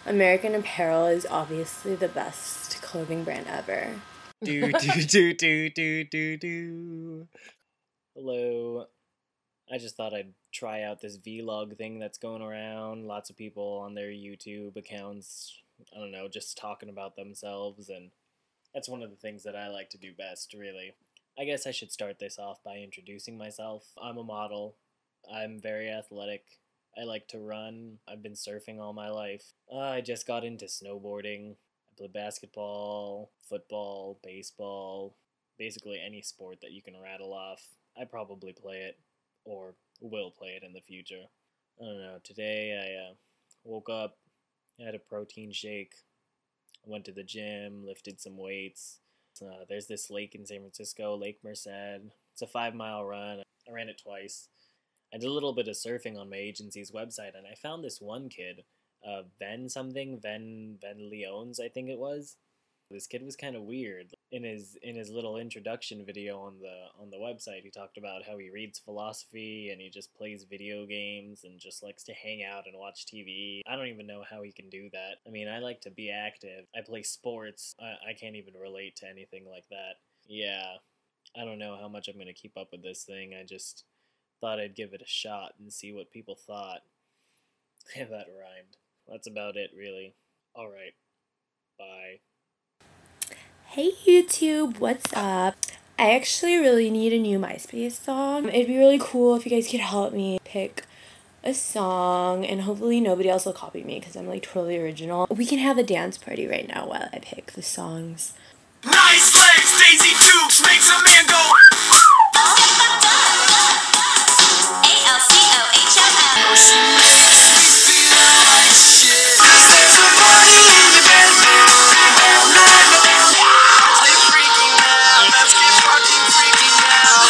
American Apparel is obviously the best clothing brand ever. Hello. I just thought I'd try out this vlog thing that's going around. Lots of people on their YouTube accounts, I don't know, just talking about themselves, and that's one of the things that I like to do best, really. I guess I should start this off by introducing myself. I'm a model. I'm very athletic. I like to run. I've been surfing all my life. I just got into snowboarding. I play basketball, football, baseball, basically any sport that you can rattle off. I probably play it, or will play it in the future. I don't know. Today I woke up, had a protein shake, went to the gym, lifted some weights. There's this lake in San Francisco, Lake Merced. It's a 5-mile run. I ran it twice. I did a little bit of surfing on my agency's website, and I found this one kid, Ben Leones, I think it was. This kid was kind of weird. In his little introduction video on the website, he talked about how he reads philosophy and he just plays video games and just likes to hang out and watch TV. I don't even know how he can do that. I mean, I like to be active. I play sports. I can't even relate to anything like that. Yeah, I don't know how much I'm gonna keep up with this thing. I just thought I'd give it a shot and see what people thought. That rhymed. That's about it, really. Alright. Bye. Hey YouTube, what's up? I actually really need a new MySpace song. It'd be really cool if you guys could help me pick a song, and hopefully nobody else will copy me because I'm like totally original. We can have a dance party right now while I pick the songs. Nice legs, Daisy Dukes makes a man go. A-L-C-O-H-O-L. She makes me feel like shit. 'Cause there's a party in your bedroom all night long. They're freaking out. Let's get fucking freaking out.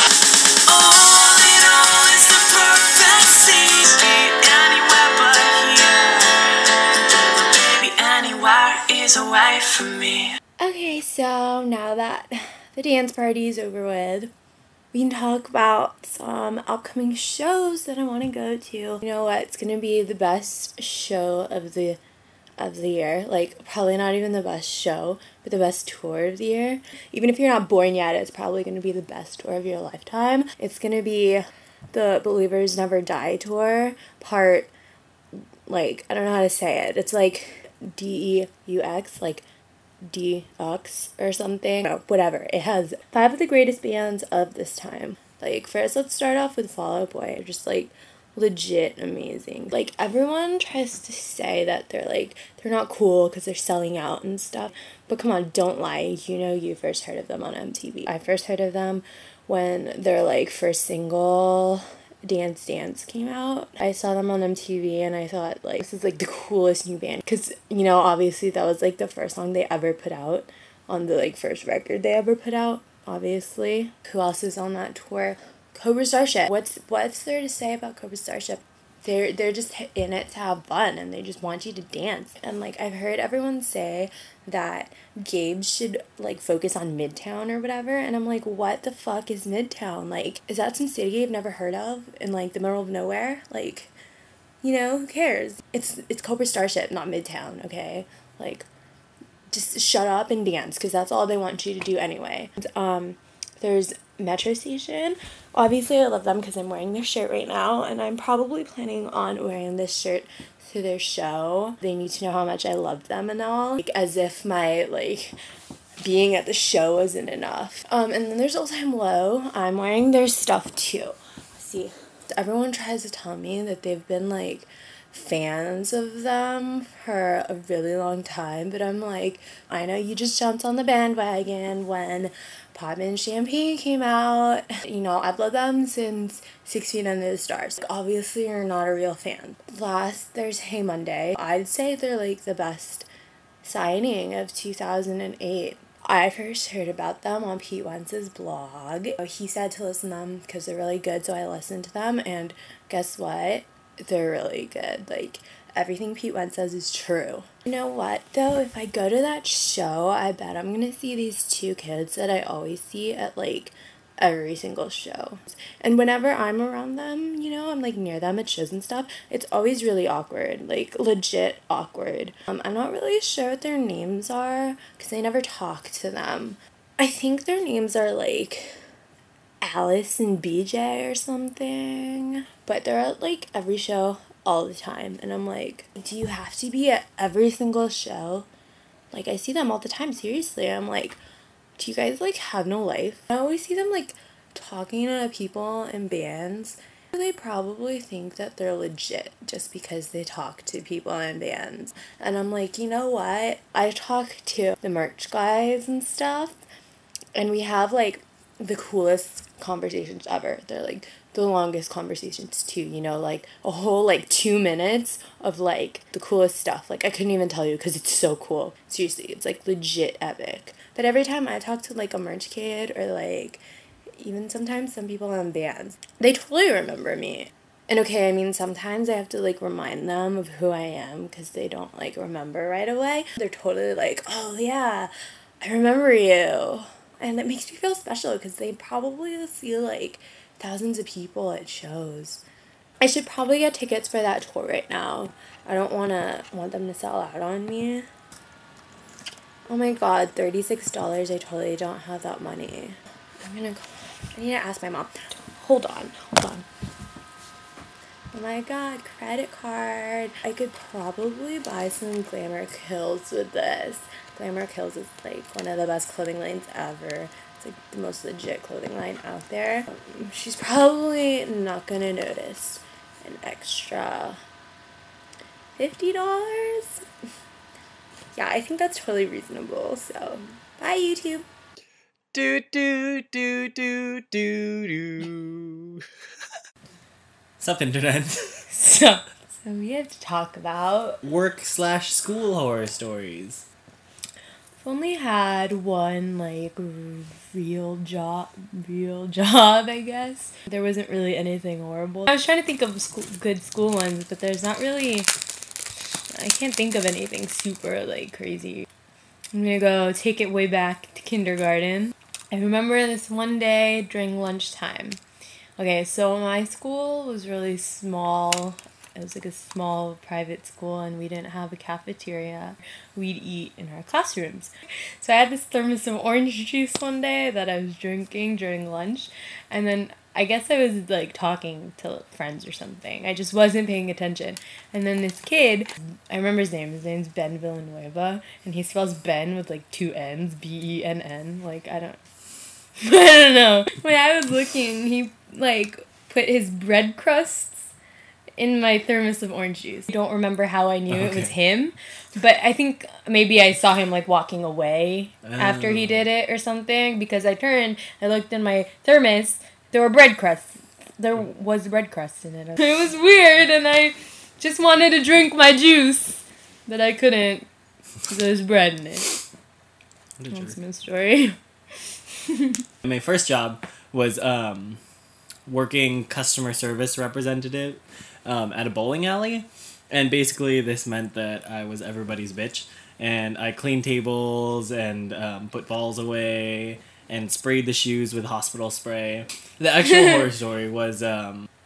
All in all, it's the perfect scene. Anywhere but here. Baby, anywhere is away from me. Okay, so now that the dance party is over with, we can talk about some upcoming shows that I want to go to. You know what? It's gonna be the best show of the year. Like, probably not even the best show, but the best tour of the year. Even if you're not born yet, it's probably gonna be the best tour of your lifetime. It's gonna be the Believers Never Die tour, part, like, I don't know how to say it. It's like DEUX, like DX or something. No, whatever. It has 5 of the greatest bands of this time. Like, first let's start off with Fall Out Boy. Just like legit amazing. Like, everyone tries to say that they're not cool because they're selling out and stuff, but come on, don't lie. You know, you first heard of them on MTV. I first heard of them when their like first single Dance Dance came out. I saw them on MTV and I thought, like, this is like the coolest new band, because, you know, obviously that was like the first song they ever put out on the like first record they ever put out, obviously. Who else is on that tour? Cobra Starship. What's there to say about Cobra Starship? They're just in it to have fun, and they just want you to dance. And like, I've heard everyone say that Gabe should like focus on Midtown or whatever, and I'm like, what the fuck is Midtown? Like, is that some city I've never heard of in like the middle of nowhere? Like, you know, who cares? It's Cobra Starship, not Midtown, okay? Like, just shut up and dance, because that's all they want you to do anyway. There's Metro Station. Obviously I love them because I'm wearing their shirt right now, and I'm probably planning on wearing this shirt to their show. They need to know how much I love them and all, like, as if my like being at the show wasn't enough. And then there's All Time Low. I'm wearing their stuff too. See, everyone tries to tell me that they've been like fans of them for a really long time, but I'm like, I know you just jumped on the bandwagon when Poppin' Champagne came out. You know, I've loved them since 6 Feet Under the Stars. Like, obviously you're not a real fan. Last, there's Hey Monday. I'd say they're like the best signing of 2008. I first heard about them on Pete Wentz's blog. He said to listen to them because they're really good, so I listened to them, and guess what? They're really good. Like, everything Pete Wentz says is true. You know what, though? If I go to that show, I bet I'm gonna see these 2 kids that I always see at, like, every single show. And whenever I'm around them, you know, I'm like near them at shows and stuff, it's always really awkward, like legit awkward. I'm not really sure what their names are because I never talk to them. I think their names are like Alice and BJ or something, but they're at like every show all the time, and I'm like, do you have to be at every single show? Like, I see them all the time, seriously. I'm like, do you guys like have no life? I always see them like talking to people in bands. They probably think that they're legit just because they talk to people in bands. And I'm like, you know what? I talk to the merch guys and stuff, and we have like the coolest conversations ever. They're like the longest conversations too, you know, like a whole like 2 minutes of like the coolest stuff. Like I couldn't even tell you because it's so cool. Seriously, it's like legit epic. But every time I talk to like a merch kid or like even sometimes some people in bands, they totally remember me. And okay, I mean, sometimes I have to like remind them of who I am because they don't like remember right away. They're totally like, oh yeah, I remember you. And it makes me feel special because they probably see like thousands of people at shows. I should probably get tickets for that tour right now. I don't want them to sell out on me. Oh my god, $36. I totally don't have that money. I need to ask my mom. Hold on. Oh my god, credit card. I could probably buy some Glamour Kills with this. Glamour Kills is like one of the best clothing lines ever. It's like the most legit clothing line out there. She's probably not gonna notice an extra $50. Yeah, I think that's totally reasonable. So, bye YouTube. Do do do do do do. Sup, internet? So we have to talk about Work/school horror stories. I've only had one like real job, I guess. There wasn't really anything horrible. I was trying to think of good school ones, but there's not really. I can't think of anything super like crazy. I'm gonna go take it way back to kindergarten. I remember this one day during lunchtime. Okay, so my school was really small. It was like a small private school, and we didn't have a cafeteria. We'd eat in our classrooms. So I had this thermos of orange juice one day that I was drinking during lunch, and then I guess I was like talking to friends or something. I just wasn't paying attention. And then this kid, I remember his name. His name's Ben Villanueva, and he spells Ben with like 2 N's, Benn. Like I don't know. When I was looking, he like put his bread crusts in my thermos of orange juice. I don't remember how I knew it was him, but I think maybe I saw him like walking away after he did it or something, because I turned, I looked in my thermos, there were bread crusts. There was bread crust in it. It was weird, and I just wanted to drink my juice, but I couldn't because there's bread in it. That's my story. My first job was working customer service representative at a bowling alley, and basically this meant that I was everybody's bitch, and I cleaned tables and put balls away and sprayed the shoes with hospital spray. The actual horror story was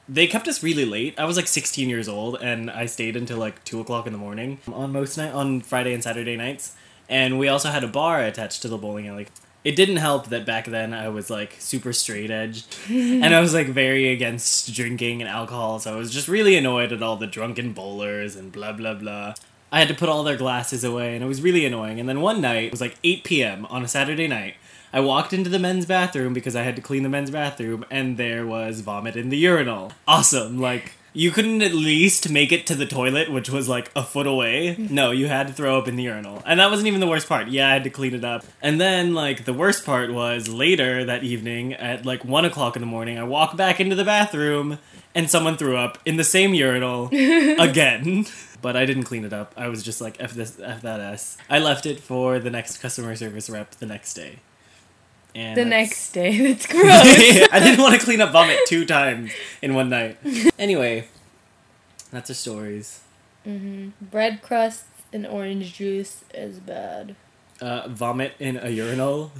they kept us really late. I was like 16 years old, and I stayed until like 2 o'clock in the morning on Friday and Saturday nights, and we also had a bar attached to the bowling alley. It didn't help that back then I was like super straight edge, and I was like very against drinking and alcohol, so I was just really annoyed at all the drunken bowlers and blah blah blah. I had to put all their glasses away, and it was really annoying. And then one night, it was like 8 p.m. on a Saturday night, I walked into the men's bathroom because I had to clean the men's bathroom, and there was vomit in the urinal. Awesome, like... You couldn't at least make it to the toilet, which was like a foot away. No, you had to throw up in the urinal. And that wasn't even the worst part. Yeah, I had to clean it up. And then, like, the worst part was later that evening at like 1 o'clock in the morning, I walked back into the bathroom and someone threw up in the same urinal again. But I didn't clean it up. I was just like, F that S. I left it for the next customer service rep the next day. And the next day, that's gross. I didn't want to clean up vomit 2 times in one night. Anyway, that's our stories. Bread crusts and orange juice is bad. Vomit in a urinal.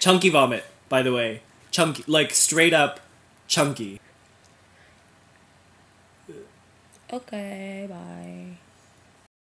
Chunky vomit, by the way. chunky, like straight up chunky. Okay, bye.